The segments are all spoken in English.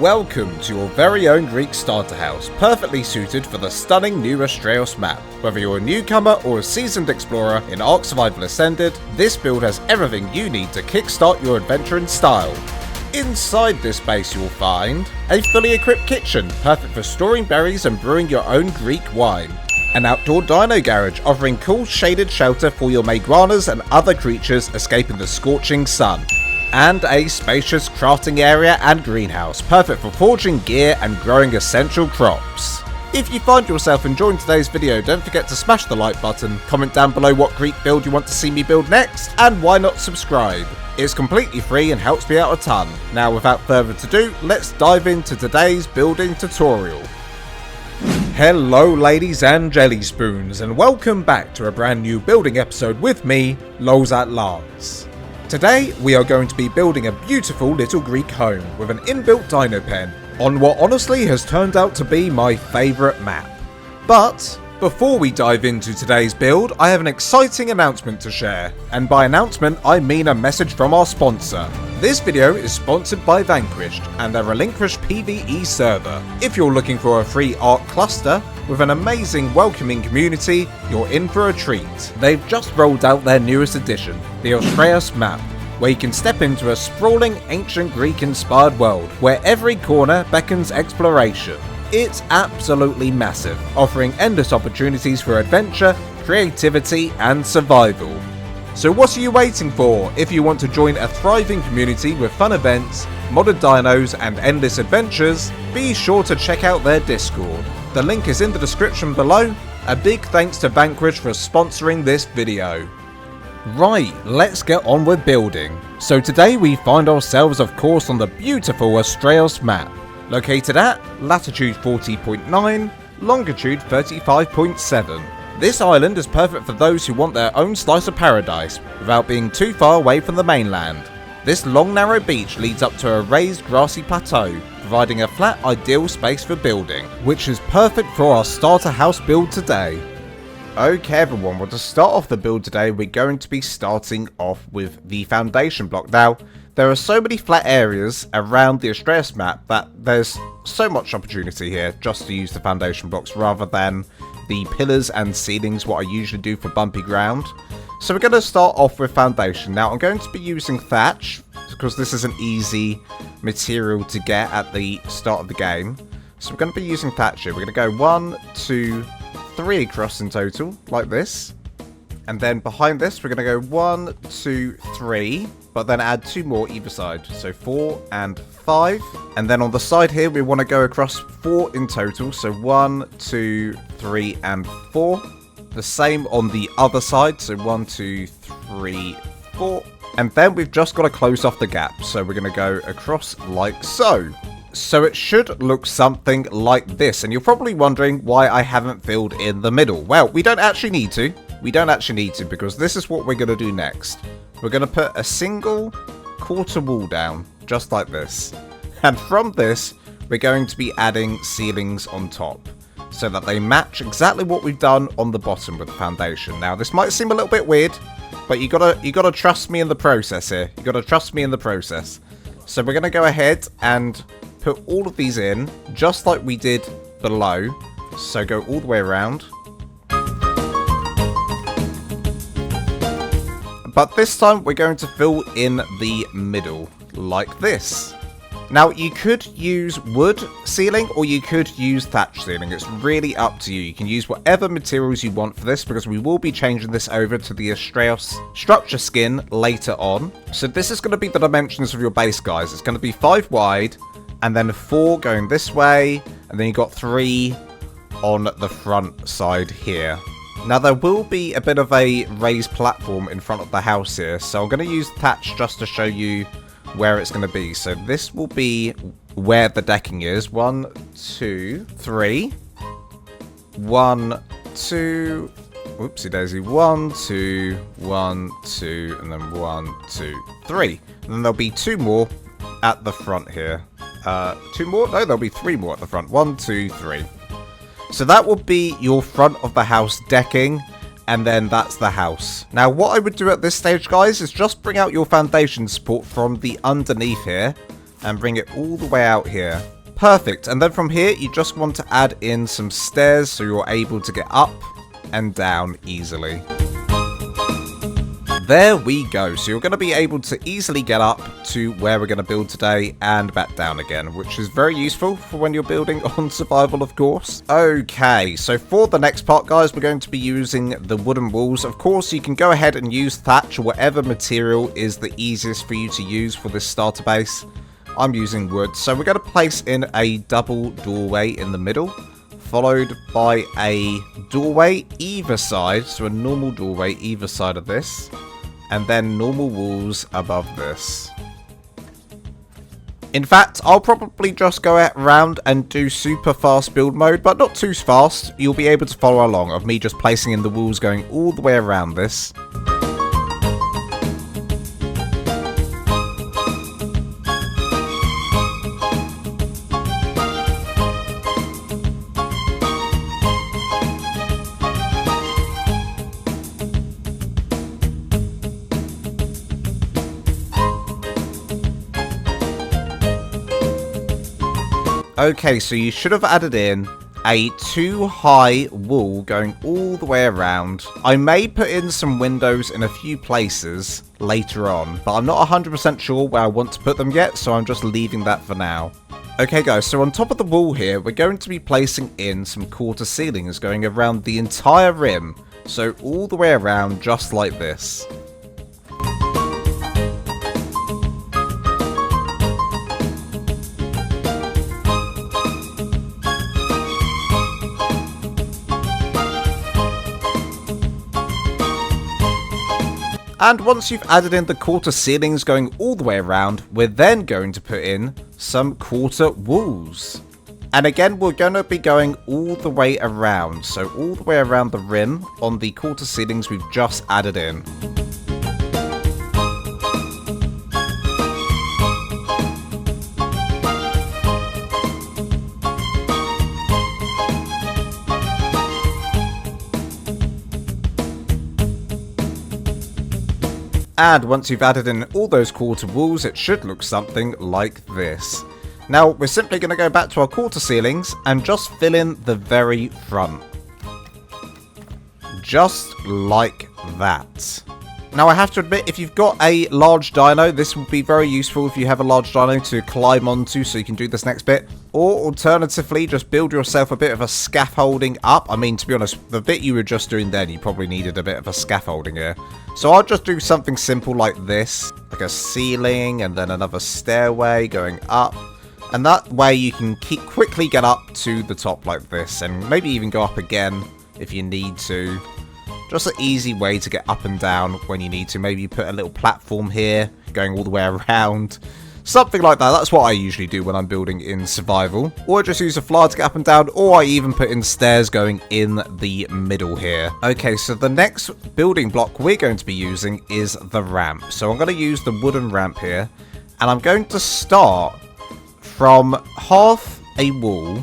Welcome to your very own Greek starter house, perfectly suited for the stunning new Astraeos map. Whether you're a newcomer or a seasoned explorer in ARK Survival Ascended, this build has everything you need to kickstart your adventure in style. Inside this base you'll find a fully equipped kitchen, perfect for storing berries and brewing your own Greek wine. An outdoor dino garage offering cool shaded shelter for your Maeguanas and other creatures escaping the scorching sun. And a spacious crafting area and greenhouse, perfect for forging gear and growing essential crops. If you find yourself enjoying today's video, don't forget to smash the like button, comment down below what Greek build you want to see me build next, and why not subscribe? It's completely free and helps me out a ton. Now without further ado, let's dive into today's building tutorial. Hello ladies and jelly spoons, and welcome back to a brand new building episode with me, LolsAtLance. Today we are going to be building a beautiful little Greek home with an inbuilt Dino Pen on what honestly has turned out to be my favourite map. But before we dive into today's build, I have an exciting announcement to share, and by announcement I mean a message from our sponsor. This video is sponsored by Vanquished and their relinquished PvE server. If you're looking for a free ARK cluster with an amazing welcoming community, you're in for a treat. They've just rolled out their newest edition, the Astraeos map, where you can step into a sprawling ancient Greek inspired world where every corner beckons exploration. It's absolutely massive, offering endless opportunities for adventure, creativity and survival. So what are you waiting for? If you want to join a thriving community with fun events, modded dinos and endless adventures, be sure to check out their Discord. The link is in the description below. A big thanks to Vanquish for sponsoring this video. Right, let's get on with building. So today we find ourselves of course on the beautiful Astraeos map, located at latitude 40.9, longitude 35.7. This island is perfect for those who want their own slice of paradise without being too far away from the mainland. This long narrow beach leads up to a raised grassy plateau, providing a flat ideal space for building, which is perfect for our starter house build today. Okay everyone, well to start off the build today we're going to be starting off with the foundation block. Now there are so many flat areas around the Astraeos map that there's so much opportunity here just to use the foundation blocks rather than the pillars and ceilings what I usually do for bumpy ground. So we're going to start off with foundation. Now I'm going to be using thatch because this is an easy material to get at the start of the game. So we're going to be using thatch here. We're going to go 1, 2, 3 across in total like this. And then behind this we're going to go 1, 2, 3, but then add 2 more either side. So 4 and 5. And then on the side here we want to go across 4 in total. So 1, 2, 3 and 4. The same on the other side. So 1, 2, 3, 4. And then we've just got to close off the gap. So we're going to go across like so. So it should look something like this. And you're probably wondering why I haven't filled in the middle. Well, we don't actually need to. We don't actually need to because this is what we're going to do next. We're going to put a single quarter wall down, just like this. And from this, we're going to be adding ceilings on top, so that they match exactly what we've done on the bottom with the foundation. Now, this might seem a little bit weird, but you gotta trust me in the process here. You gotta trust me in the process. So we're going to go ahead and put all of these in, just like we did below. So go all the way around. But this time we're going to fill in the middle, like this. Now you could use wood ceiling or you could use thatch ceiling. It's really up to you. You can use whatever materials you want for this because we will be changing this over to the Astraeos Structure Skin later on. So this is going to be the dimensions of your base, guys. It's going to be 5 wide and then 4 going this way. And then you got 3 on the front side here. Now there will be a bit of a raised platform in front of the house here, so I'm going to use thatch just to show you where it's going to be. So this will be where the decking is. 1, 2, 3. 1, 2. Oopsie daisy. 1, 2, 1, 2, and then 1, 2, 3. And then there'll be 2 more at the front here. 2 more? No, there'll be 3 more at the front. 1, 2, 3. So that will be your front of the house decking, and then that's the house. Now what I would do at this stage, guys, is just bring out your foundation support from the underneath here, and bring it all the way out here. Perfect. And then from here, you just want to add in some stairs so you're able to get up and down easily. There we go. So you're going to be able to easily get up to where we're going to build today and back down again, which is very useful for when you're building on survival, of course. Okay, so for the next part, guys, we're going to be using the wooden walls. Of course, you can go ahead and use thatch or whatever material is the easiest for you to use for this starter base. I'm using wood. So we're going to place in a double doorway in the middle, followed by a doorway either side, so a normal doorway either side of this. And then normal walls above this. In fact, I'll probably just go around and do super fast build mode, but not too fast. You'll be able to follow along of me just placing in the walls going all the way around this. Okay, so you should have added in a 2-high wall going all the way around. I may put in some windows in a few places later on, but I'm not 100% sure where I want to put them yet, so I'm just leaving that for now. Okay guys, so on top of the wall here, we're going to be placing in some quarter ceilings going around the entire rim, so all the way around just like this. And once you've added in the quarter ceilings going all the way around, we're then going to put in some quarter walls. And again, we're going to be going all the way around. So all the way around the rim on the quarter ceilings we've just added in. And once you've added in all those quarter walls, it should look something like this. Now, we're simply going to go back to our quarter ceilings and just fill in the very front. Just like that. Now, I have to admit, if you've got a large dino, this will be very useful if you have a large dino to climb onto so you can do this next bit. Or alternatively, just build yourself a bit of a scaffolding up. I mean, to be honest, the bit you were just doing then, you probably needed a bit of a scaffolding here. So I'll just do something simple like this. Like a ceiling and then another stairway going up. And that way you can quickly get up to the top like this. And maybe even go up again if you need to. Just an easy way to get up and down when you need to. Maybe you put a little platform here, going all the way around. Something like that. That's what I usually do when I'm building in survival. Or I just use a flyer to get up and down. Or I even put in stairs going in the middle here. Okay, so the next building block we're going to be using is the ramp. So I'm going to use the wooden ramp here. And I'm going to start from half a wall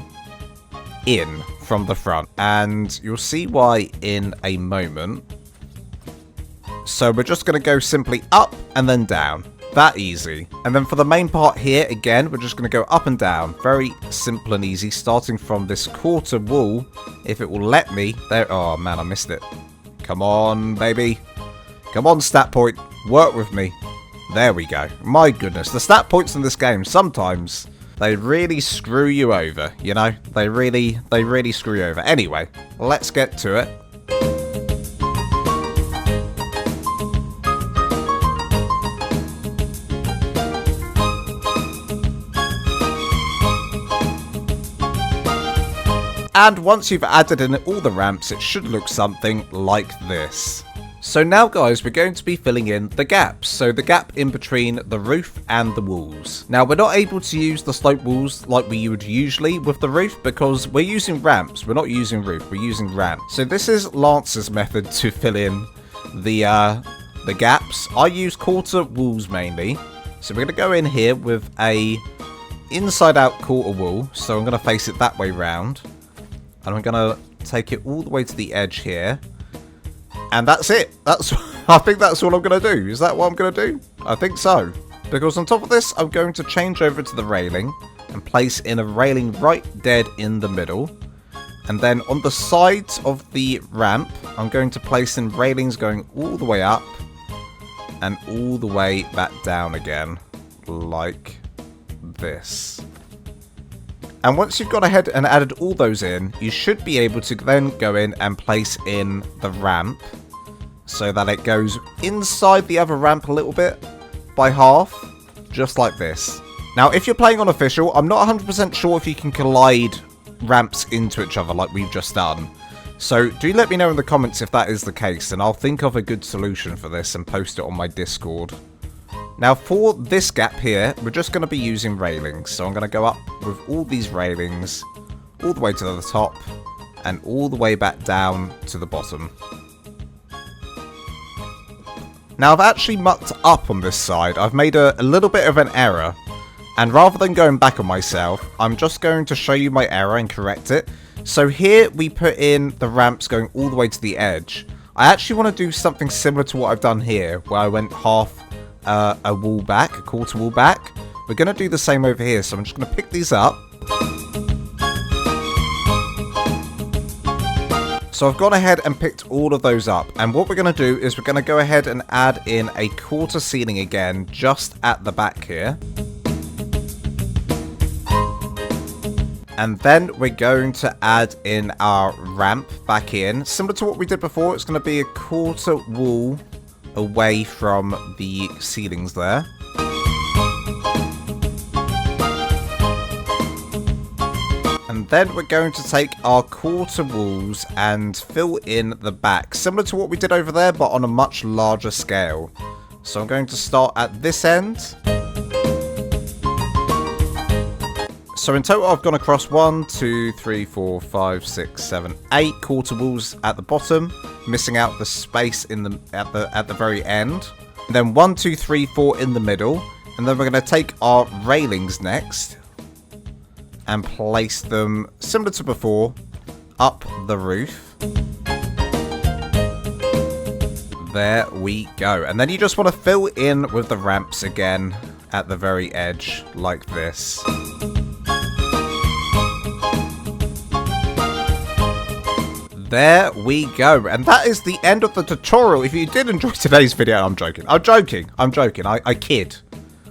in from the front, and you'll see why in a moment. So we're just going to go simply up and then down, that easy. And then for the main part here, again, we're just going to go up and down, very simple and easy, starting from this quarter wall, if it will let me. There, oh man, I missed it. Come on, baby, come on, stat point, work with me. There we go. My goodness, the stat points in this game sometimes, they really screw you over, you know? They really screw you over. Anyway, let's get to it. And once you've added in all the ramps, it should look something like this. So now guys, we're going to be filling in the gaps. So the gap in between the roof and the walls. Now we're not able to use the slope walls like we would usually with the roof because we're using ramps. We're not using roof, we're using ramp. So this is Lance's method to fill in the gaps. I use quarter walls mainly. So we're going to go in here with a inside out quarter wall. So I'm going to face it that way round. And I'm going to take it all the way to the edge here. And that's it. I think that's all I'm going to do. Is that what I'm going to do? I think so. Because on top of this, I'm going to change over to the railing and place in a railing right dead in the middle. And then on the sides of the ramp, I'm going to place in railings going all the way up and all the way back down again, like this. And once you've gone ahead and added all those in, you should be able to then go in and place in the ramp so that it goes inside the other ramp a little bit by half, just like this. Now, if you're playing on official, I'm not 100% sure if you can collide ramps into each other like we've just done. So do let me know in the comments if that is the case, and I'll think of a good solution for this and post it on my Discord. Now for this gap here, we're just going to be using railings. So I'm going to go up with all these railings, all the way to the top, and all the way back down to the bottom. Now I've actually mucked up on this side. I've made a little bit of an error. And rather than going back on myself, I'm just going to show you my error and correct it. So here we put in the ramps going all the way to the edge. I actually want to do something similar to what I've done here, where I went half a wall back, a quarter wall back. We're going to do the same over here, so I'm just going to pick these up. So I've gone ahead and picked all of those up, and what we're going to do is we're going to go ahead and add in a quarter ceiling again, just at the back here. And then we're going to add in our ramp back in. Similar to what we did before, it's going to be a quarter wall away from the ceilings there. And then we're going to take our quarter walls and fill in the back. Similar to what we did over there, but on a much larger scale. So I'm going to start at this end. So in total, I've gone across 1, 2, 3, 4, 5, 6, 7, 8 quarter walls at the bottom, missing out the space in the at the very end. And then 1, 2, 3, 4 in the middle, and then we're going to take our railings next and place them similar to before up the roof. There we go. And then you just want to fill in with the ramps again at the very edge like this. There we go, and that is the end of the tutorial. If you did enjoy today's video, I'm joking. I kid.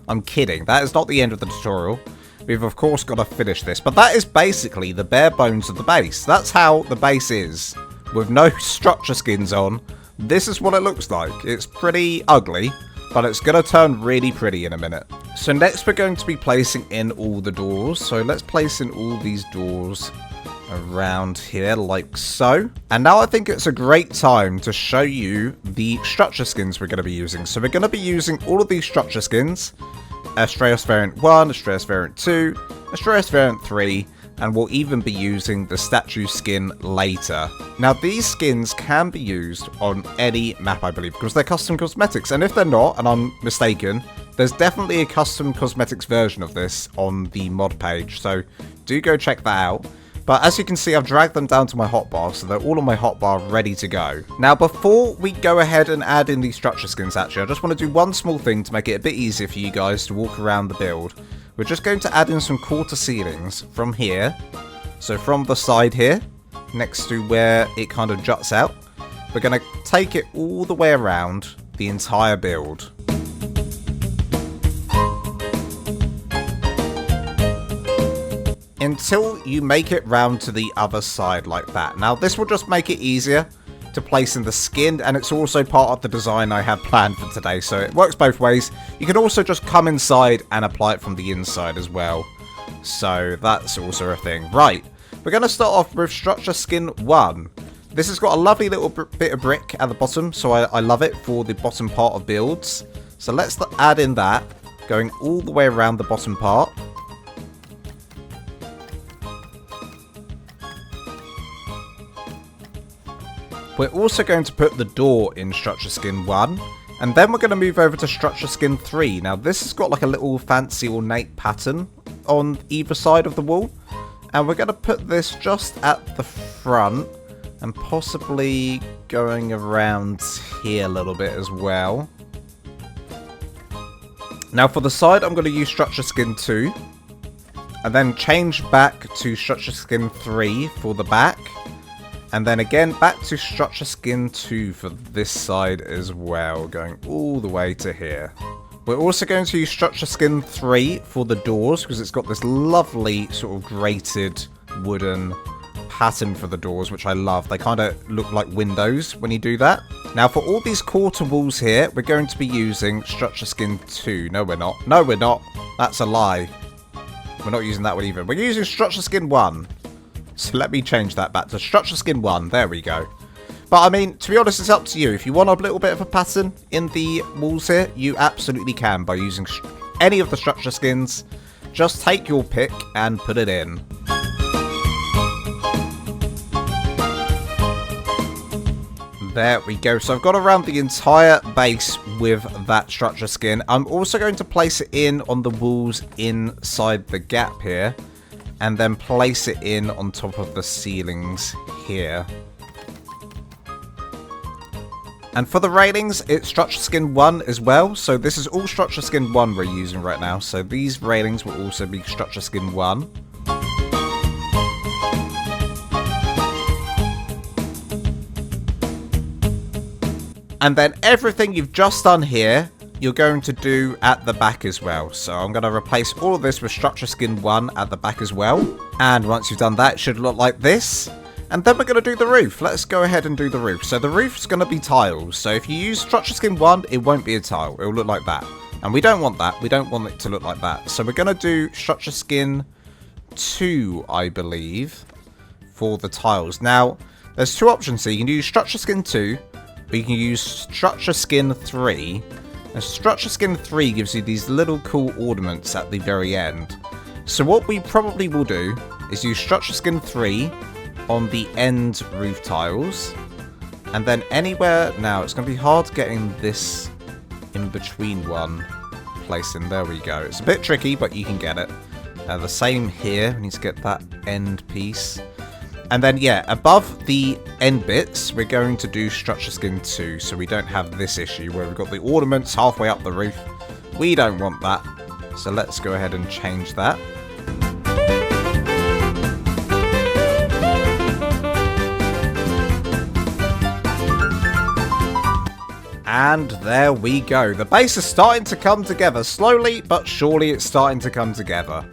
I'm kidding. That is not the end of the tutorial. We've of course got to finish this, but that is basically the bare bones of the base. That's how the base is, with no structure skins on. This is what it looks like. It's pretty ugly, but it's going to turn really pretty in a minute. So next we're going to be placing in all the doors. So let's place in all these doors around here like so. And now I think it's a great time to show you the structure skins we're going to be using. So we're going to be using all of these structure skins: Astraeos Variant 1, Astraeos Variant 2, Astraeos Variant 3, and we'll even be using the statue skin later. Now these skins can be used on any map, I believe, because they're custom cosmetics, and if they're not, and I'm mistaken, there's definitely a custom cosmetics version of this on the mod page, so do go check that out. But as you can see, I've dragged them down to my hotbar, so they're all on my hotbar ready to go. Now, before we go ahead and add in these structure skins, actually, I just want to do one small thing to make it a bit easier for you guys to walk around the build. We're just going to add in some quarter ceilings from here. So from the side here, next to where it kind of juts out, we're going to take it all the way around the entire build. Until you make it round to the other side like that. Now this will just make it easier to place in the skin, and it's also part of the design I have planned for today, so it works both ways. You can also just come inside and apply it from the inside as well, so that's also a thing. Right, we're going to start off with structure skin 1. This has got a lovely little bit of brick at the bottom, so I love it for the bottom part of builds. So let's add in that, going all the way around the bottom part. We're also going to put the door in structure skin 1, and then we're going to move over to structure skin 3. Now this has got like a little fancy ornate pattern on either side of the wall, and we're going to put this just at the front and possibly going around here a little bit as well. Now for the side, I'm going to use Structure Skin 2. And then change back to Structure Skin 3 for the back. And then again back to Structure Skin 2 for this side as well, going all the way to here. We're also going to use Structure Skin 3 for the doors because it's got this lovely sort of grated wooden pattern for the doors, which I love. They kind of look like windows when you do that. Now for all these quarter walls here, we're going to be using Structure Skin 2. No, we're not. No, we're not. That's a lie. We're not using that one either. We're using Structure Skin 1. So let me change that back to Structure Skin 1. There we go. But I mean, to be honest, it's up to you. If you want a little bit of a pattern in the walls here, you absolutely can by using any of the structure skins. Just take your pick and put it in. There we go. So I've got around the entire base with that structure skin. I'm also going to place it in on the walls inside the gap here. And then place it in on top of the ceilings here. And for the railings, it's Structure Skin 1 as well. So this is all Structure Skin 1 we're using right now. So these railings will also be Structure Skin 1. And then everything you've just done here, you're going to do at the back as well. So I'm going to replace all of this with Structure Skin 1 at the back as well. And once you've done that, it should look like this. And then we're going to do the roof. Let's go ahead and do the roof. So the roof's going to be tiles. So if you use Structure Skin 1, it won't be a tile. It will look like that. And we don't want that. We don't want it to look like that. So we're going to do Structure Skin 2, I believe, for the tiles. Now, there's two options here. You can use Structure Skin 2, or you can use Structure Skin 3. And Structure Skin 3 gives you these little cool ornaments at the very end. So what we probably will do is use Structure Skin 3 on the end roof tiles. And then anywhere... Now, it's going to be hard getting this in between one place in. There we go. It's a bit tricky, but you can get it. The same here. We need to get that end piece. And then, yeah, above the end bits, we're going to do Structure Skin 2, so we don't have this issue where we've got the ornaments halfway up the roof. We don't want that. So let's go ahead and change that. And there we go. The base is starting to come together. Slowly, but surely it's starting to come together.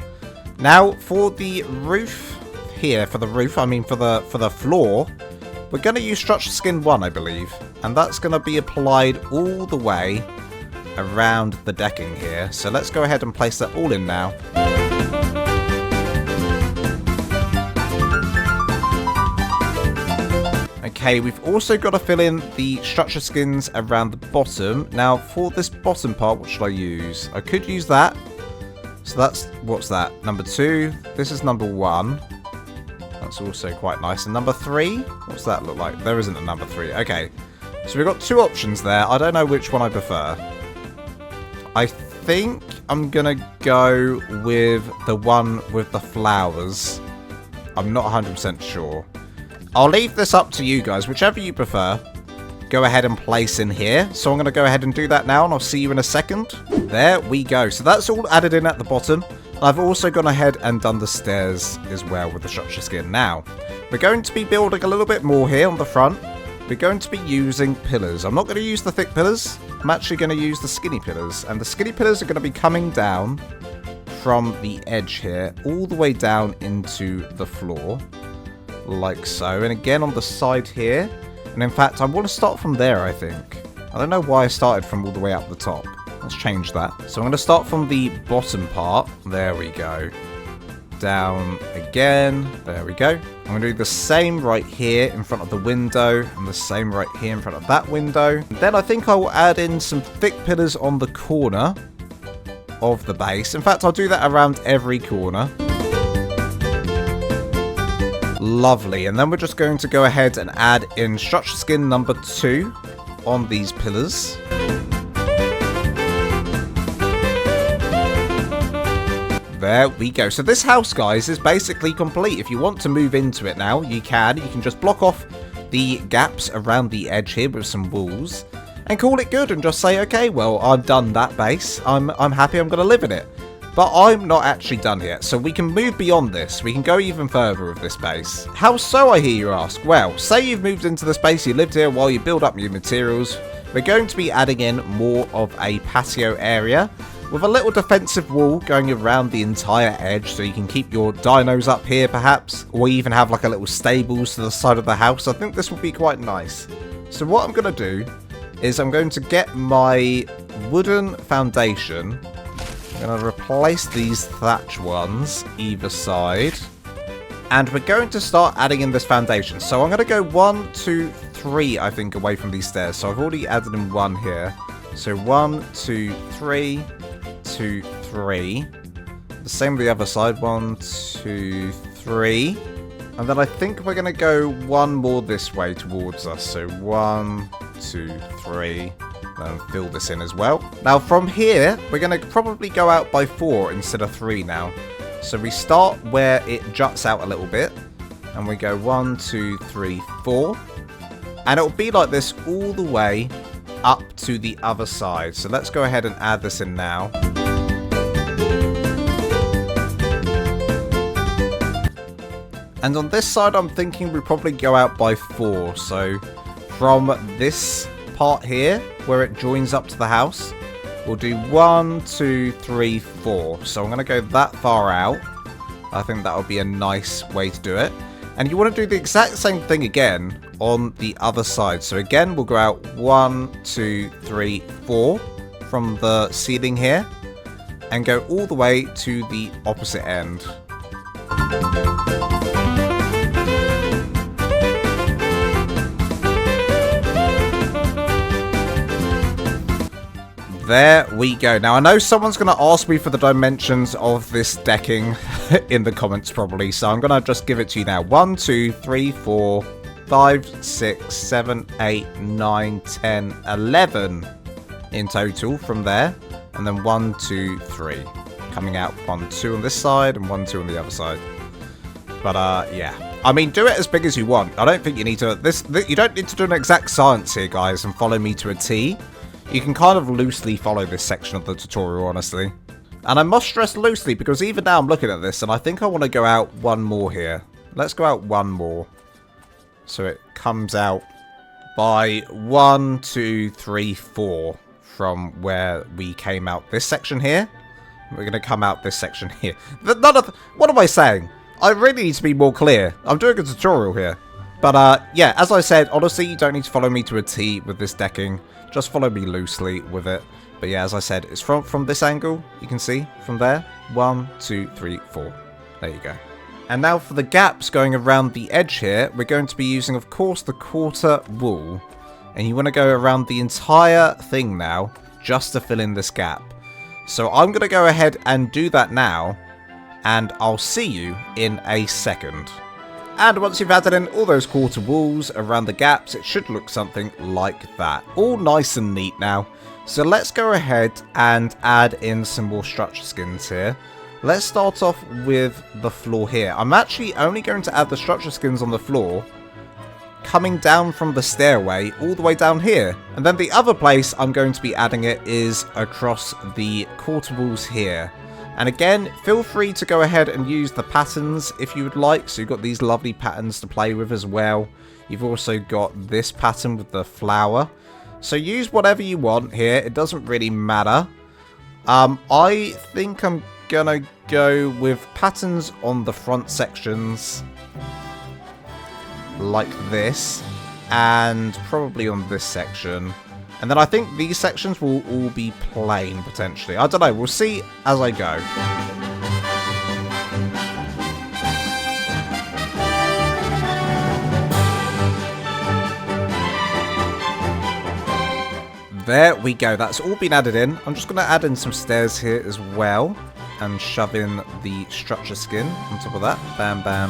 Now, for the roof... Here for the roof, I mean for the floor, we're going to use Structure Skin 1, I believe, and that's going to be applied all the way around the decking here. So let's go ahead and place that all in now. Okay, we've also got to fill in the structure skins around the bottom. Now, for this bottom part, what should I use? I could use that. So that's, what's that? Number 2. This is number 1. That's also quite nice. And number 3? What's that look like? There isn't a number 3. Okay. So we've got two options there. I don't know which one I prefer. I think I'm going to go with the one with the flowers. I'm not 100% sure. I'll leave this up to you guys. Whichever you prefer, go ahead and place in here. So I'm going to go ahead and do that now, and I'll see you in a second. There we go. So that's all added in at the bottom. I've also gone ahead and done the stairs as well with the structure skin. Now, we're going to be building a little bit more here on the front. We're going to be using pillars. I'm not going to use the thick pillars. I'm actually going to use the skinny pillars. And the skinny pillars are going to be coming down from the edge here all the way down into the floor. Like so. And again on the side here. And in fact, I want to start from there, I think. I don't know why I started from all the way up the top. Let's change that. So I'm going to start from the bottom part. There we go. Down again. There we go. I'm going to do the same right here in front of the window. And the same right here in front of that window. And then I think I will add in some thick pillars on the corner of the base. In fact, I'll do that around every corner. Lovely. And then we're just going to go ahead and add in structure skin number 2 on these pillars. There we go. So this house, guys, is basically complete. If you want to move into it now, you can. You can just block off the gaps around the edge here with some walls. and call it good and just say, okay, well, I've done that base. I'm happy, I'm going to live in it. But I'm not actually done yet, so we can move beyond this. We can go even further with this base. How so, I hear you ask? Well, say you've moved into the space, you lived here while you build up your materials. We're going to be adding in more of a patio area with a little defensive wall going around the entire edge, so you can keep your dinos up here perhaps, or even have like a little stables to the side of the house. I think this will be quite nice. So what I'm going to do is I'm going to get my wooden foundation. I'm going to replace these thatch ones either side. And we're going to start adding in this foundation. So I'm going to go 1, 2, 3, I think, away from these stairs. So I've already added in 1 here. So 1, 2, 3, 2, 3. The same with the other side. 1, 2, 3. And then I think we're going to go 1 more this way towards us. So 1, 2, 3. And fill this in as well. Now from here, we're going to probably go out by 4 instead of 3 now. So we start where it juts out a little bit. And we go 1, 2, 3, 4. And it'll be like this all the way up to the other side. So let's go ahead and add this in now. And on this side, I'm thinking we probably go out by 4. So from this part here, where it joins up to the house, we'll do 1, 2, 3, 4. So I'm going to go that far out. I think that would be a nice way to do it. And you want to do the exact same thing again on the other side. So again, we'll go out 1, 2, 3, 4 from the ceiling here and go all the way to the opposite end. There we go. Now, I know someone's going to ask me for the dimensions of this decking in the comments probably, so I'm going to just give it to you now. 1, 2, 3, 4, 5, 6, 7, 8, 9, 10, 11 in total from there. And then 1, 2, 3. Coming out 1, 2 on this side and 1, 2 on the other side. But, yeah. I mean, do it as big as you want. I don't think you need to... You don't need to do an exact science here, guys, and follow me to a T. You can kind of loosely follow this section of the tutorial, honestly. And I must stress loosely, because even now I'm looking at this, and I think I want to go out 1 more here. Let's go out 1 more. So it comes out by 1, 2, 3, 4 from where we came out this section here. We're going to come out this section here. What am I saying? I really need to be more clear. I'm doing a tutorial here. But, yeah, as I said, honestly, you don't need to follow me to a T with this decking. Just follow me loosely with it. But yeah, as I said, it's from this angle. You can see from there. 1, 2, 3, 4. There you go. And now for the gaps going around the edge here, we're going to be using, of course, the quarter wool. And you want to go around the entire thing now, just to fill in this gap. So I'm going to go ahead and do that now. And I'll see you in a second. And once you've added in all those quarter walls around the gaps, it should look something like that. All nice and neat now. So let's go ahead and add in some more structure skins here. Let's start off with the floor here. I'm actually only going to add the structure skins on the floor, coming down from the stairway all the way down here. And then the other place I'm going to be adding it is across the quarter walls here. And again, feel free to go ahead and use the patterns if you would like. So you've got these lovely patterns to play with as well. You've also got this pattern with the flower. So use whatever you want here. It doesn't really matter. I think I'm going to go with patterns on the front sections like this. And probably on this section. And then I think these sections will all be plain, potentially. I don't know. We'll see as I go. There we go. That's all been added in. I'm just going to add in some stairs here as well. And shove in the structure skin on top of that. Bam, bam,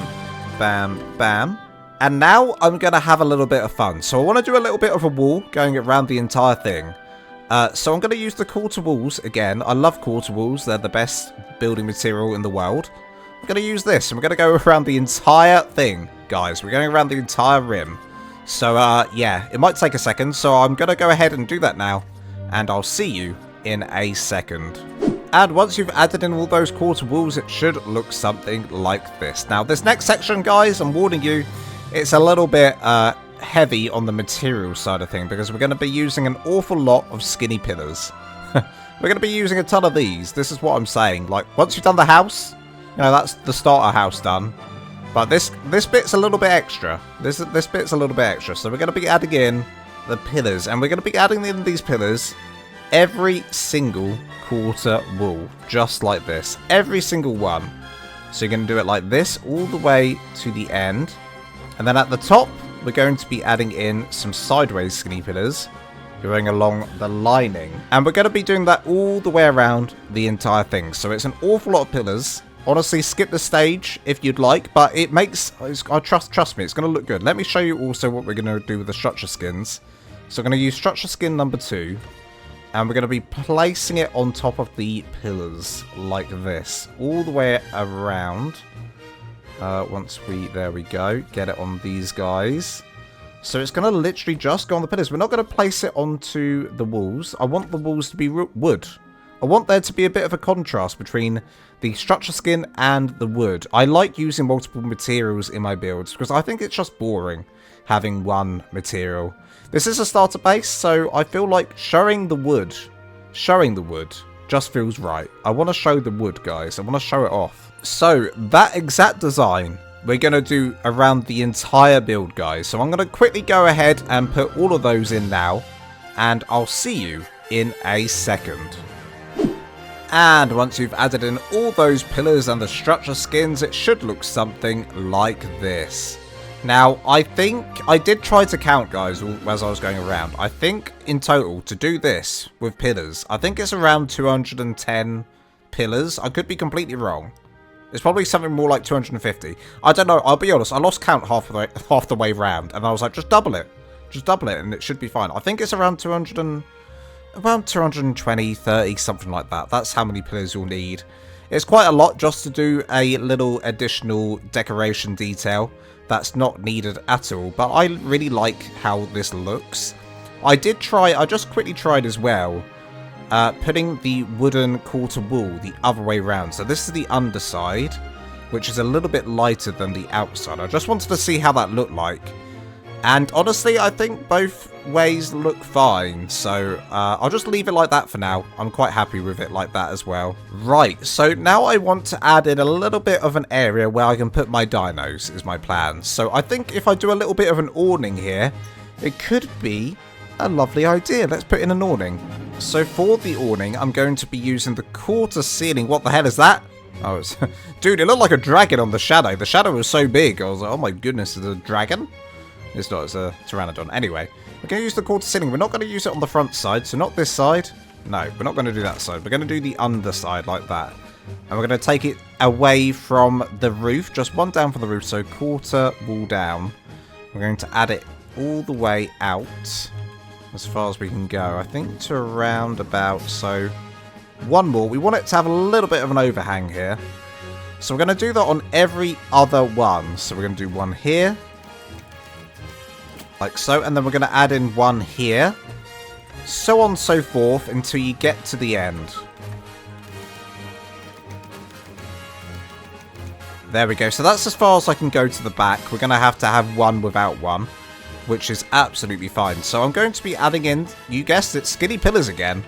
bam, bam. And now I'm going to have a little bit of fun. So I want to do a little bit of a wall going around the entire thing. So I'm going to use the quarter walls again. I love quarter walls. They're the best building material in the world. I'm going to use this and we're going to go around the entire thing, guys. We're going around the entire rim. So, yeah, it might take a second, so I'm going to go ahead and do that now, and I'll see you in a second. And once you've added in all those quarter walls, it should look something like this. Now, this next section, guys, I'm warning you, it's a little bit heavy on the material side of things, because we're going to be using an awful lot of skinny pillars. We're going to be using a ton of these. This is what I'm saying. Like, once you've done the house, you know, that's the starter house done. But this bit's a little bit extra. This bit's a little bit extra. So we're going to be adding in the pillars, and we're going to be adding in these pillars every single quarter wall, just like this. Every single one. So you're going to do it like this all the way to the end. And then at the top, we're going to be adding in some sideways skinny pillars going along the lining. And we're going to be doing that all the way around the entire thing. So it's an awful lot of pillars. Honestly, skip the stage if you'd like, but it makes... trust me, it's going to look good. Let me show you also what we're going to do with the structure skins. So we're going to use structure skin number 2. And we're going to be placing it on top of the pillars like this. All the way around. There we go. Get it on these guys. So it's going to literally just go on the pillars. We're not going to place it onto the walls. I want the walls to be wood. I want there to be a bit of a contrast between the structure skin and the wood. I like using multiple materials in my builds because I think it's just boring having one material. This is a starter base, so I feel like showing the wood just feels right. I want to show the wood, guys. I want to show it off. So that exact design we're going to do around the entire build, guys. So I'm going to quickly go ahead and put all of those in now, and I'll see you in a second. And once you've added in all those pillars and the structure skins, it should look something like this. Now, I think I did try to count, guys, as I was going around. I think in total, to do this with pillars, I think it's around 210 pillars. I could be completely wrong. It's probably something more like 250. I don't know. I'll be honest. I lost count half the way round, and I was like, just double it. Just double it, and it should be fine. I think it's around 220, 30, something like that. That's how many pillars you'll need. It's quite a lot just to do a little additional decoration detail that's not needed at all, but I really like how this looks. I just quickly tried as well, putting the wooden quarter wall the other way around. So this is the underside, which is a little bit lighter than the outside. I just wanted to see how that looked like. And honestly, I think both ways look fine. So I'll just leave it like that for now. I'm quite happy with it like that as well. Right, so now I want to add in a little bit of an area where I can put my dinos, is my plan. So I think if I do a little bit of an awning here, it could be a lovely idea. Let's put in an awning. So for the awning, I'm going to be using the quarter ceiling. What the hell is that? Oh, it's dude, it looked like a dragon on the shadow. The shadow was so big. I was like, oh my goodness, is it a dragon? It's not, it's a pteranodon. Anyway, we're going to use the quarter ceiling. We're not going to use it on the front side, so not this side. No, we're not going to do that side. We're going to do the underside like that. And we're going to take it away from the roof. Just one down from the roof, so quarter wall down. We're going to add it all the way out as far as we can go. I think to around about, so one more. We want it to have a little bit of an overhang here. So we're going to do that on every other one. So we're going to do one here. Like so, and then we're going to add in one here. So on and so forth until you get to the end. There we go. So that's as far as I can go to the back. We're going to have one without one, which is absolutely fine. So I'm going to be adding in, you guessed it, skinny pillars again.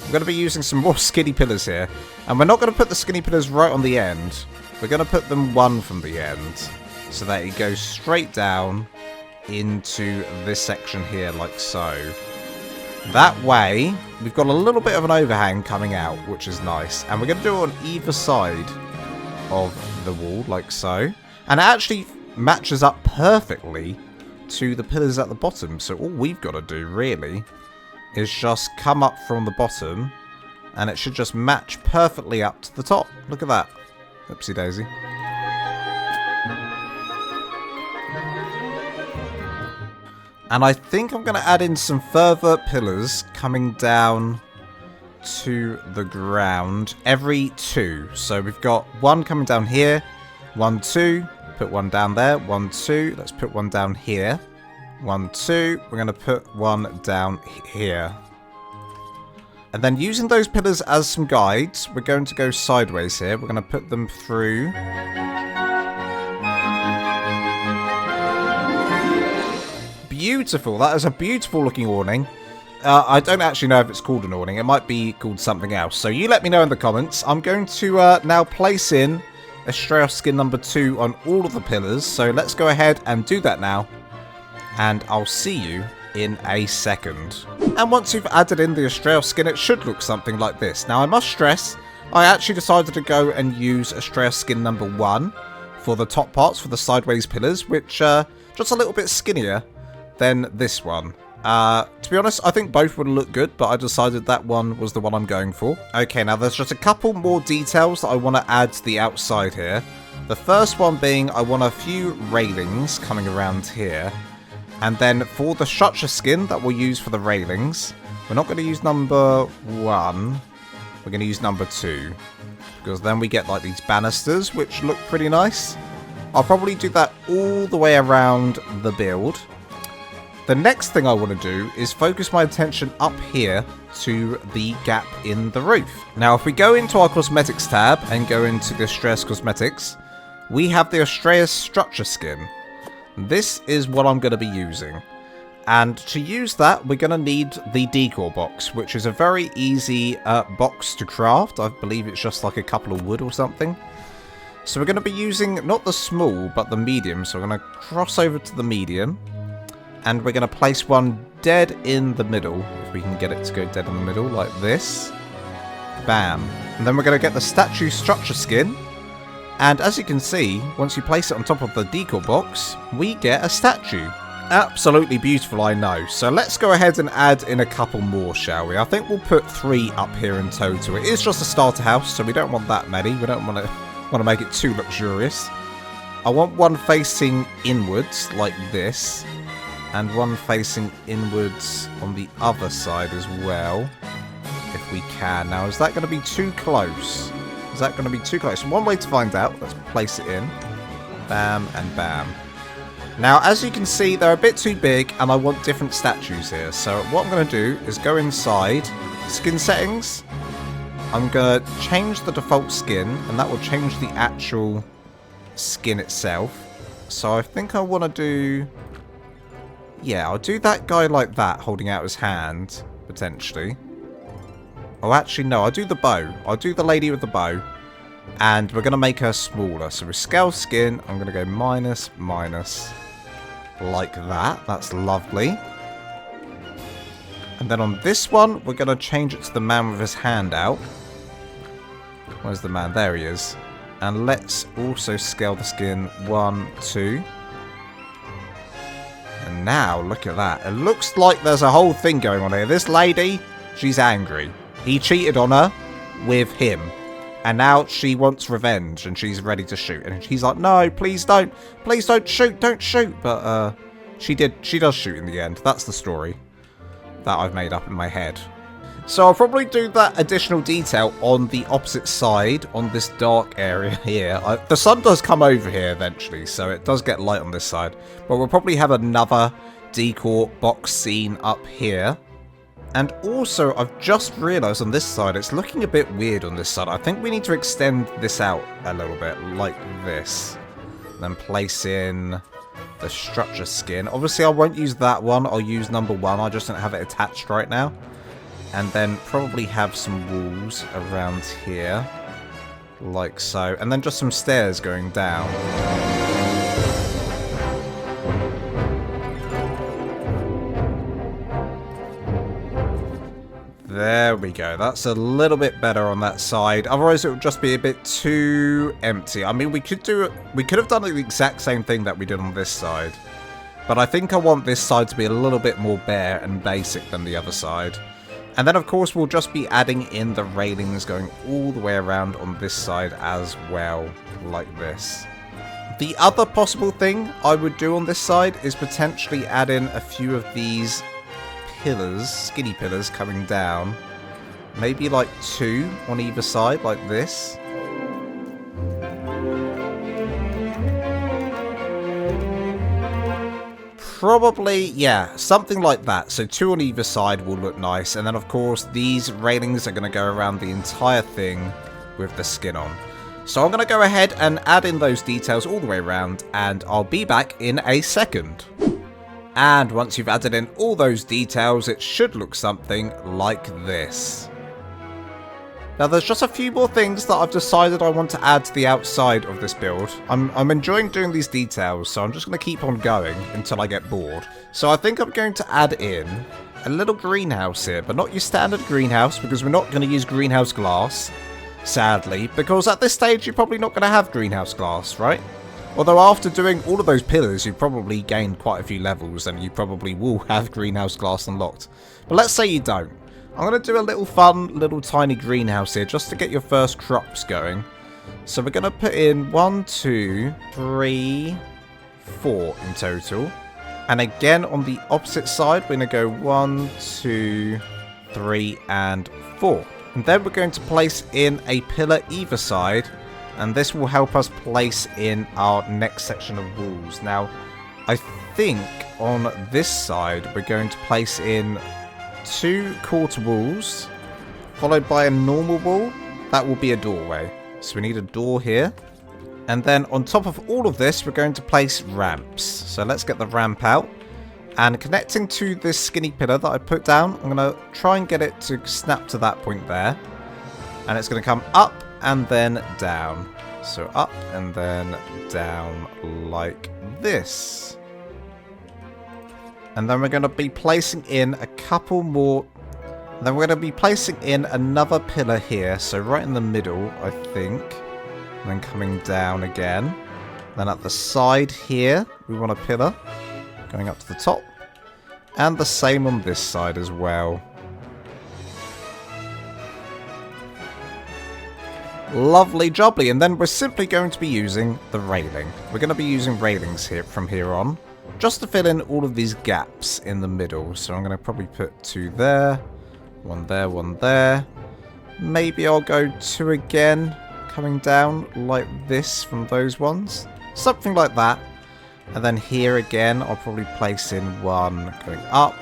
I'm going to be using some more skinny pillars here. And we're not going to put the skinny pillars right on the end. We're going to put them one from the end, so that it goes straight down into this section here, like so. That way, we've got a little bit of an overhang coming out, which is nice. And we're going to do it on either side of the wall, like so. And it actually matches up perfectly to the pillars at the bottom. So all we've got to do, really, is just come up from the bottom, and it should just match perfectly up to the top. Look at that. Oopsie daisy. And I think I'm going to add in some further pillars coming down to the ground every two. So we've got one coming down here, 1, 2, put one down there, 1, 2, let's put one down here. 1, 2. We're going to put one down here. And then using those pillars as some guides, we're going to go sideways here. We're going to put them through. Beautiful. That is a beautiful looking awning. I don't actually know if it's called an awning. It might be called something else. So you let me know in the comments. I'm going to now place in Astraeos skin number 2 on all of the pillars. So let's go ahead and do that now. And I'll see you in a second. And once you've added in the Astraeos skin, it should look something like this. Now I must stress, I actually decided to go and use Astraeos skin number 1 for the top parts, for the sideways pillars, which are just a little bit skinnier than this one. To be honest, I think both would look good, but I decided that one was the one I'm going for. Okay, now there's just a couple more details that I want to add to the outside here. The first one being I want a few railings coming around here. And then for the structure skin that we'll use for the railings, we're not going to use number 1. We're going to use number 2. Because then we get like these banisters, which look pretty nice. I'll probably do that all the way around the build. The next thing I want to do is focus my attention up here to the gap in the roof. Now, if we go into our cosmetics tab and go into the Astraeos cosmetics, we have the Astraeos Structure Skin. This is what I'm going to be using. And to use that, we're going to need the decor box, which is a very easy box to craft. I believe it's just like a couple of wood or something. So we're going to be using not the small, but the medium. So we're going to cross over to the medium. And we're going to place one dead in the middle, if we can get it to go dead in the middle, like this. Bam. And then we're going to get the statue structure skin. And as you can see, once you place it on top of the decor box, we get a statue. Absolutely beautiful, I know. So let's go ahead and add in a couple more, shall we? I think we'll put 3 up here in total. It is just a starter house, so we don't want that many. We don't want to make it too luxurious. I want one facing inwards, like this. And one facing inwards on the other side as well, if we can. Now, is that going to be too close? Is that going to be too close? One way to find out. Let's place it in. Bam and bam. Now, as you can see, they're a bit too big, and I want different statues here. So what I'm going to do is go inside skin settings. I'm going to change the default skin, and that will change the actual skin itself. So I think I want to do... yeah, I'll do that guy like that, holding out his hand, potentially. Oh, actually, no, I'll do the bow. I'll do the lady with the bow. And we're going to make her smaller. So with scale skin, I'm going to go minus, minus. Like that. That's lovely. And then on this one, we're going to change it to the man with his hand out. Where's the man? There he is. And let's also scale the skin 1, 2. And now, look at that. It looks like there's a whole thing going on here. This lady, she's angry. He cheated on her with him. And now she wants revenge and she's ready to shoot. And she's like, no, please don't. Please don't shoot. Don't shoot. But she does shoot in the end. That's the story that I've made up in my head. So I'll probably do that additional detail on the opposite side, on this dark area here. The sun does come over here eventually, so it does get light on this side. But we'll probably have another decor box scene up here. And also, I've just realised on this side, it's looking a bit weird on this side. I think we need to extend this out a little bit, like this. Then place in the structure skin. Obviously, I won't use that one. I'll use number 1. I just don't have it attached right now. And then probably have some walls around here. Like so. And then just some stairs going down. There we go. That's a little bit better on that side. Otherwise, it would just be a bit too empty. I mean, we could have done the exact same thing that we did on this side. But I think I want this side to be a little bit more bare and basic than the other side. And then, of course, we'll just be adding in the railings going all the way around on this side as well, like this. The other possible thing I would do on this side is potentially add in a few of these pillars, skinny pillars coming down. Maybe like 2 on either side, like this. probably, yeah, something like that. So 2 on either side will look nice. And then, of course, these railings are going to go around the entire thing with the skin on. So I'm going to go ahead and add in those details all the way around, and I'll be back in a second. And once you've added in all those details, it should look something like this. Now there's just a few more things that I've decided I want to add to the outside of this build. I'm enjoying doing these details, so I'm just going to keep on going until I get bored. So I think I'm going to add in a little greenhouse here, but not your standard greenhouse, because we're not going to use greenhouse glass. Sadly, because at this stage you're probably not going to have greenhouse glass, right? Although after doing all of those pillars, you've probably gained quite a few levels and you probably will have greenhouse glass unlocked. But let's say you don't. I'm going to do a little fun, little tiny greenhouse here just to get your first crops going. So we're going to put in 1, 2, 3, 4 in total. And again on the opposite side, we're going to go 1, 2, 3 and 4. And then we're going to place in a pillar either side, and this will help us place in our next section of walls. Now, I think on this side we're going to place in 2 quarter walls, followed by a normal wall. That will be a doorway. So we need a door here. And then on top of all of this, we're going to place ramps. So let's get the ramp out. And connecting to this skinny pillar that I put down, I'm going to try and get it to snap to that point there. And it's going to come up and then down. So up and then down like this. And then we're going to be placing in a couple more. Then we're going to be placing in another pillar here. So right in the middle, I think. And then coming down again. Then at the side here, we want a pillar going up to the top. And the same on this side as well. Lovely jubbly. And then we're simply going to be using the railing. We're going to be using railings here from here on, just to fill in all of these gaps in the middle. So I'm going to probably put 2 there, 1 there, 1 there. Maybe I'll go 2 again, coming down like this from those ones. Something like that. And then here again, I'll probably place in 1 going up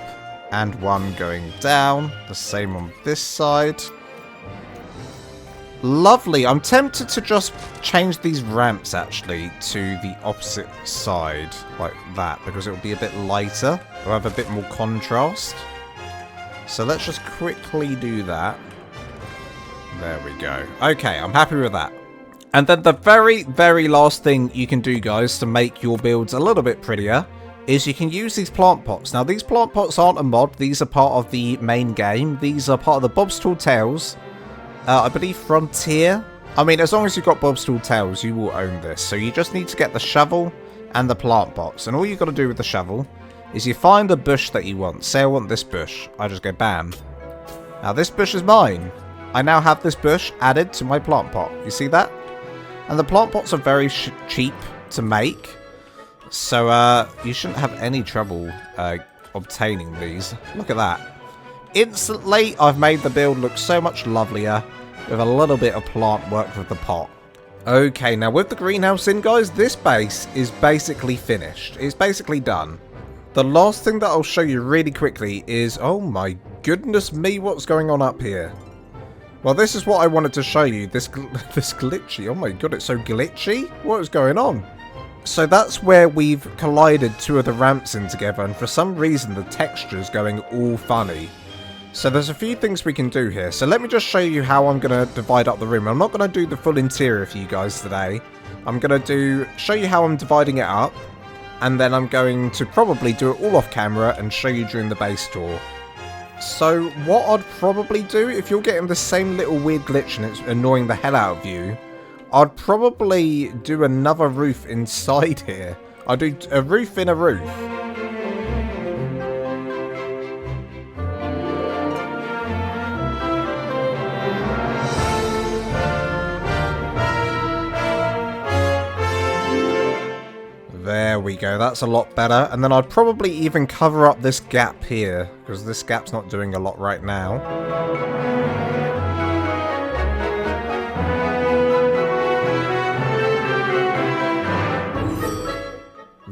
and 1 going down. The same on this side. Lovely. I'm tempted to just change these ramps actually to the opposite side like that, because it will be a bit lighter. It'll have a bit more contrast. So let's just quickly do that. There we go. Okay, I'm happy with that. And then the very, very last thing you can do, guys, to make your builds a little bit prettier is you can use these plant pots. Now, these plant pots aren't a mod. These are part of the main game. These are part of the Bob's Tall Tales. I believe Frontier. I mean, as long as you've got Bob's Tall Tales, you will own this. So you just need to get the shovel and the plant pots. And all you've got to do with the shovel is you find the bush that you want. Say I want this bush. I just go bam. Now, this bush is mine. I now have this bush added to my plant pot. You see that? And the plant pots are very cheap to make. So you shouldn't have any trouble obtaining these. Look at that. Instantly, I've made the build look so much lovelier with a little bit of plant work with the pot. Okay, now with the greenhouse in, guys, this base is basically finished. It's basically done. The last thing that I'll show you really quickly is, oh my goodness me, what's going on up here? Well, this is what I wanted to show you. This glitchy. Oh my god, it's so glitchy. What is going on? So that's where we've collided 2 of the ramps in together, and for some reason the texture's going all funny. So there's a few things we can do here. So let me just show you how I'm going to divide up the room. I'm not going to do the full interior for you guys today. I'm going to show you how I'm dividing it up, and then I'm going to probably do it all off camera and show you during the base tour. So what I'd probably do, if you're getting the same little weird glitch and it's annoying the hell out of you, I'd probably do another roof inside here. I'd do a roof in a roof. There we go, that's a lot better. And then I'd probably even cover up this gap here, because this gap's not doing a lot right now.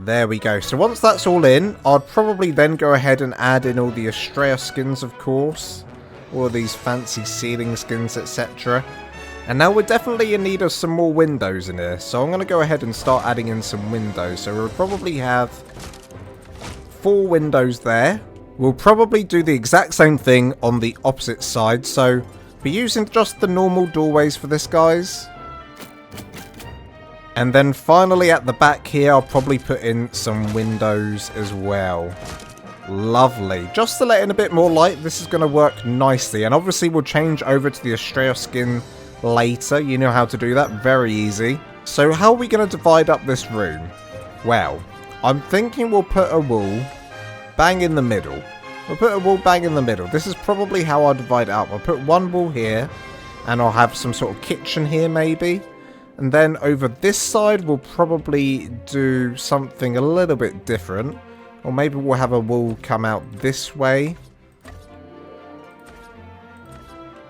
There we go. So once that's all in, I'd probably then go ahead and add in all the Astraeos skins, of course. All these fancy ceiling skins, etc. And now we're definitely in need of some more windows in here. So I'm going to go ahead and start adding in some windows. So we'll probably have 4 windows there. We'll probably do the exact same thing on the opposite side. So we're using just the normal doorways for this, guys. And then finally at the back here, I'll probably put in some windows as well. Lovely. Just to let in a bit more light, this is going to work nicely. And obviously we'll change over to the Astraeos skin later. You know how to do that. Very easy. So how are we going to divide up this room? Well, I'm thinking we'll put a wall bang in the middle. We'll put a wall bang in the middle. This is probably how I'll divide it up. I'll put one wall here, and I'll have some sort of kitchen here maybe. And then over this side, we'll probably do something a little bit different. Or maybe we'll have a wall come out this way.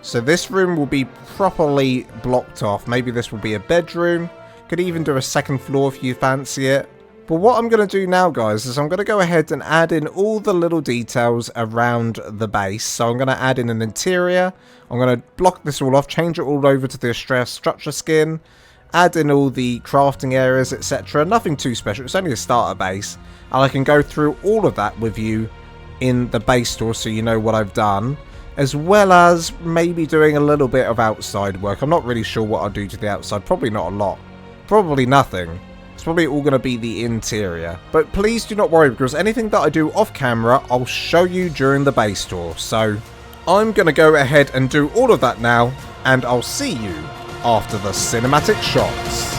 So this room will be properly blocked off. Maybe this will be a bedroom. Could even do a second floor if you fancy it. But what I'm going to do now, guys, is I'm going to go ahead and add in all the little details around the base. So I'm going to add in an interior. I'm going to block this all off, change it all over to the Astraeos Structure Skin. Add in all the crafting areas, etc. Nothing too special. It's only a starter base. And I can go through all of that with you in the base store so you know what I've done. As well as maybe doing a little bit of outside work. I'm not really sure what I'll do to the outside. Probably not a lot. Probably nothing. It's probably all going to be the interior. But please do not worry, because anything that I do off camera, I'll show you during the base tour. So I'm going to go ahead and do all of that now. And I'll see you after the cinematic shots.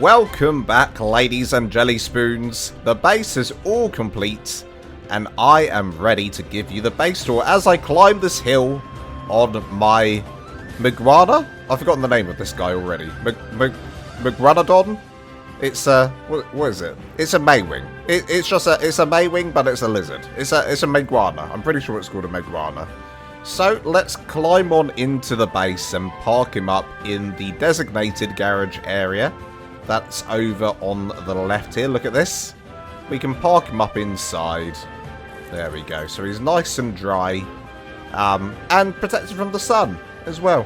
Welcome back, ladies and jelly spoons. The base is all complete, and I am ready to give you the base tour as I climb this hill on my Maeguana? I've forgotten the name of this guy already. Maeguanadon? It's a... what is it? It's a Maywing. It's a Maywing, but it's a lizard. It's a Maeguana. I'm pretty sure it's called a Maeguana. So let's climb on into the base and park him up in the designated garage area. That's over on the left here. Look at this. We can park him up inside. There we go. So he's nice and dry. And protected from the sun as well.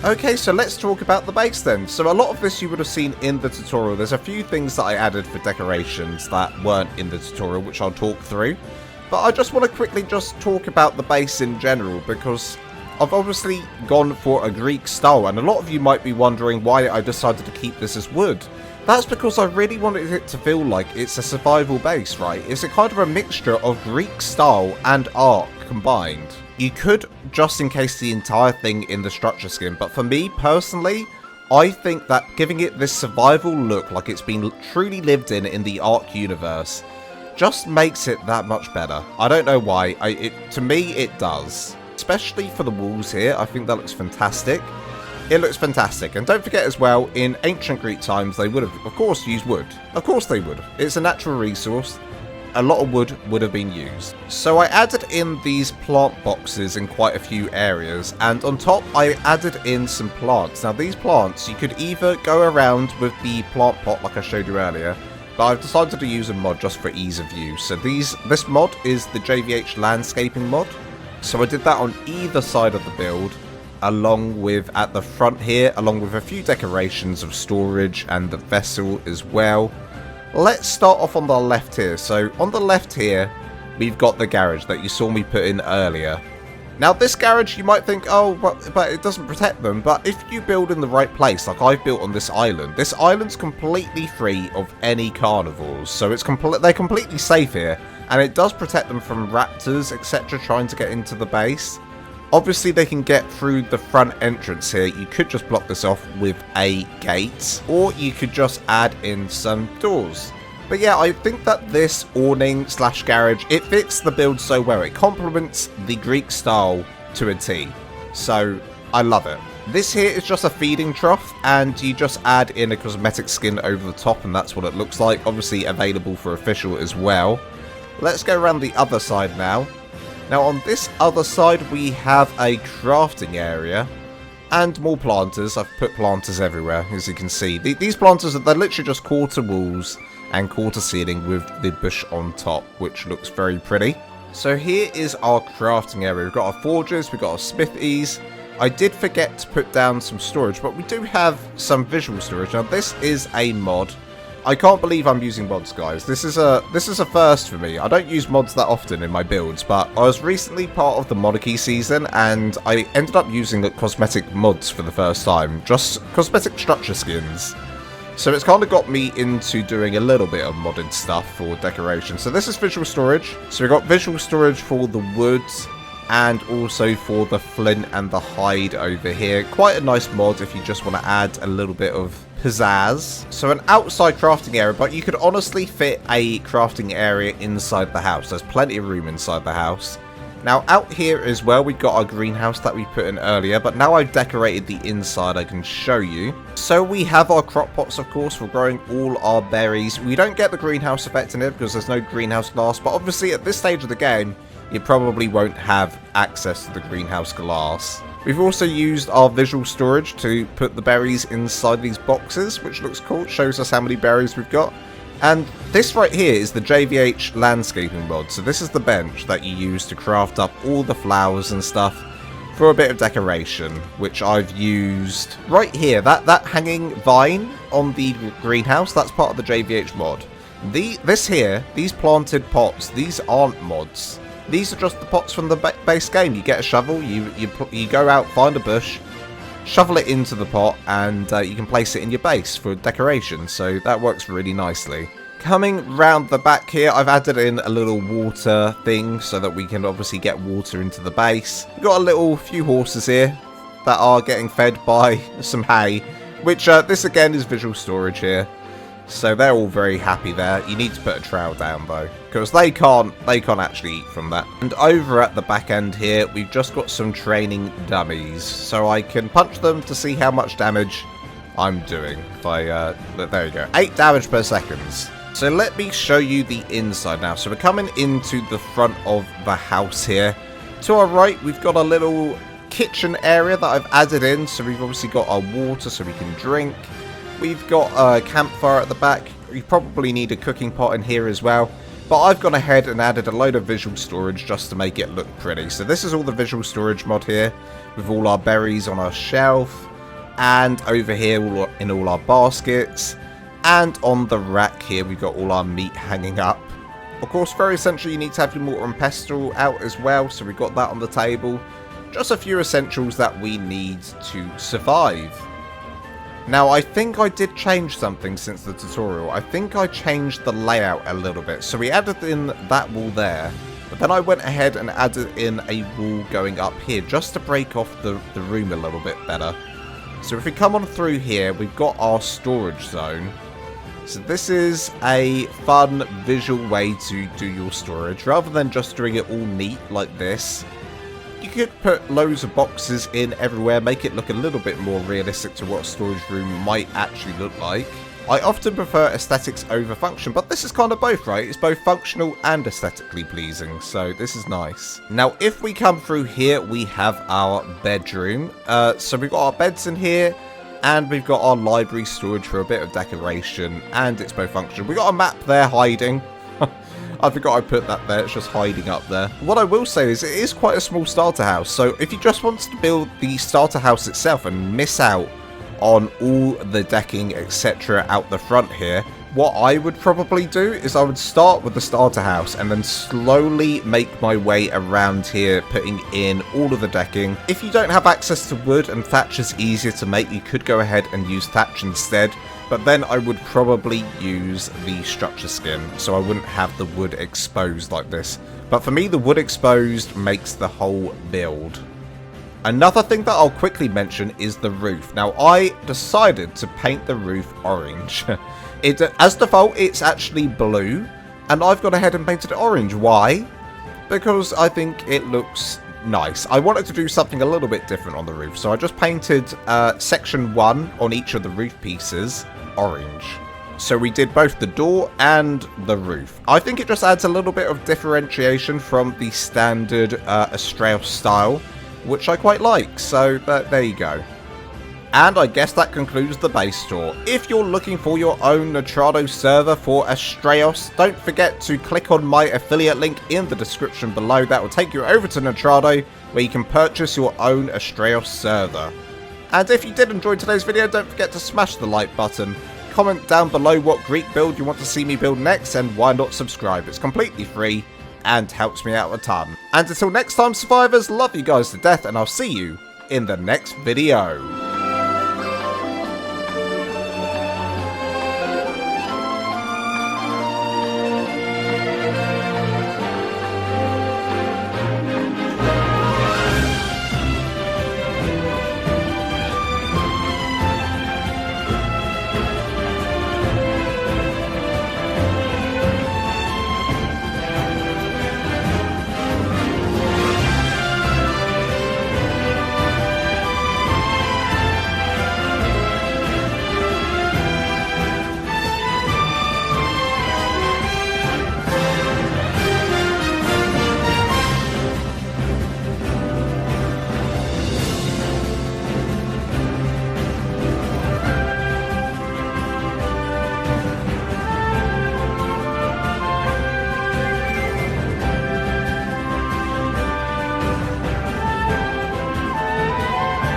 Okay, so let's talk about the base then. So a lot of this you would have seen in the tutorial. There's a few things that I added for decorations that weren't in the tutorial, which I'll talk through. But I just want to quickly just talk about the base in general, because I've obviously gone for a Greek style, and a lot of you might be wondering why I decided to keep this as wood. That's because I really wanted it to feel like it's a survival base, right? It's a kind of a mixture of Greek style and ARK combined. You could just encase the entire thing in the structure skin, but for me personally, I think that giving it this survival look like it's been truly lived in the ARK universe just makes it that much better. I don't know why. To me, it does. Especially for the walls here, I think that looks fantastic. It looks fantastic. And don't forget as well, in ancient Greek times, they would have, of course, used wood. Of course they would. It's a natural resource. A lot of wood would have been used. So I added in these plant boxes in quite a few areas. And on top, I added in some plants. Now, these plants, you could either go around with the plant pot like I showed you earlier, but I've decided to use a mod just for ease of use. So this mod is the JVH landscaping mod. So I did that on either side of the build, along with at the front here, along with a few decorations of storage and the vessel as well. Let's start off on the left here. So on the left here, we've got the garage that you saw me put in earlier. Now this garage, you might think, oh, but it doesn't protect them. But if you build in the right place, like I've built on this island's completely free of any carnivores. So it's they're completely safe here. And it does protect them from raptors, etc. trying to get into the base. Obviously, they can get through the front entrance here. You could just block this off with a gate, or you could just add in some doors. But yeah, I think that this awning / garage, it fits the build so well. It complements the Greek style to a T. So, I love it. This here is just a feeding trough, and you just add in a cosmetic skin over the top, and that's what it looks like. Obviously, available for official as well. Let's go around the other side now. Now on this other side we have a crafting area and more planters. I've put planters everywhere, as you can see. These planters, they're literally just quarter walls and quarter ceiling with the bush on top, which looks very pretty. So here is our crafting area. We've got our forges, we've got our smithies. I did forget to put down some storage, but we do have some visual storage. Now this is a mod. I can't believe I'm using mods, guys. This is a first for me. I don't use mods that often in my builds, but I was recently part of the monarchy season, and I ended up using the cosmetic mods for the first time. Just cosmetic structure skins. So it's kind of got me into doing a little bit of modded stuff for decoration. So this is visual storage. So we've got visual storage for the wood and also for the flint and the hide over here. Quite a nice mod if you just want to add a little bit of pizzazz. So an outside crafting area, but you could honestly fit a crafting area inside the house. There's plenty of room inside the house. Now out here as well, we've got our greenhouse that we put in earlier, but now I've decorated the inside, I can show you. So we have our crop pots, of course, for growing all our berries. We don't get the greenhouse effect in it because there's no greenhouse glass, but obviously at this stage of the game, you probably won't have access to the greenhouse glass. We've also used our visual storage to put the berries inside these boxes, which looks cool. It shows us how many berries we've got. And this right here is the JVH landscaping mod. So this is the bench that you use to craft up all the flowers and stuff for a bit of decoration, which I've used right here. That hanging vine on the greenhouse, that's part of the JVH mod. These planted pots, these aren't mods. These are just the pots from the base game. You get a shovel, you go out, find a bush, shovel it into the pot, and you can place it in your base for decoration. So that works really nicely. Coming round the back here, I've added in a little water thing so that we can obviously get water into the base. We've got a few horses here that are getting fed by some hay, which this again is visual storage here. So they're all very happy there. You need to put a trowel down though, because they can't actually eat from that. And over at the back end here, we've just got some training dummies, so I can punch them to see how much damage I'm doing. There you go, 8 damage per second. So let me show you the inside now. So we're coming into the front of the house here. To our right, we've got a little kitchen area that I've added in. So we've obviously got our water so we can drink. We've got a campfire at the back. You probably need a cooking pot in here as well. But I've gone ahead and added a load of visual storage just to make it look pretty. So this is all the visual storage mod here, with all our berries on our shelf. And over here in all our baskets. And on the rack here, we've got all our meat hanging up. Of course, very essential, you need to have your mortar and pestle out as well. So we've got that on the table. Just a few essentials that we need to survive. Now, I think I did change something since the tutorial. I think I changed the layout a little bit. So we added in that wall there. But then I went ahead and added in a wall going up here just to break off the room a little bit better. So if we come on through here, we've got our storage zone. So this is a fun visual way to do your storage. Rather than just doing it all neat like this, you could put loads of boxes in everywhere, make it look a little bit more realistic to what a storage room might actually look like. I often prefer aesthetics over function, but this is kind of both, right? It's both functional and aesthetically pleasing, so this is nice. Now, if we come through here, we have our bedroom. So we've got our beds in here, and we've got our library storage for a bit of decoration, and it's both functional. We've got a map there hiding. I forgot I put that there, it's just hiding up there. What I will say is it is quite a small starter house, so if you just want to build the starter house itself and miss out on all the decking, etc. out the front here, what I would probably do is I would start with the starter house and then slowly make my way around here, putting in all of the decking. If you don't have access to wood and thatch is easier to make, you could go ahead and use thatch instead. But then I would probably use the structure skin, so I wouldn't have the wood exposed like this. But for me, the wood exposed makes the whole build. Another thing that I'll quickly mention is the roof. Now, I decided to paint the roof orange. As default, it's actually blue, and I've gone ahead and painted it orange. Why? Because I think it looks nice. I wanted to do something a little bit different on the roof, so I just painted section 1 on each of the roof pieces orange. So we did both the door and the roof. I think it just adds a little bit of differentiation from the standard Astraeos style, which I quite like. So there you go. And I guess that concludes the base tour. If you're looking for your own Nitrado server for Astraeos, don't forget to click on my affiliate link in the description below. That will take you over to Nitrado, where you can purchase your own Astraeos server. And if you did enjoy today's video, don't forget to smash the like button. Comment down below what Greek build you want to see me build next, and why not subscribe? It's completely free and helps me out a ton. And until next time, survivors, love you guys to death, and I'll see you in the next video.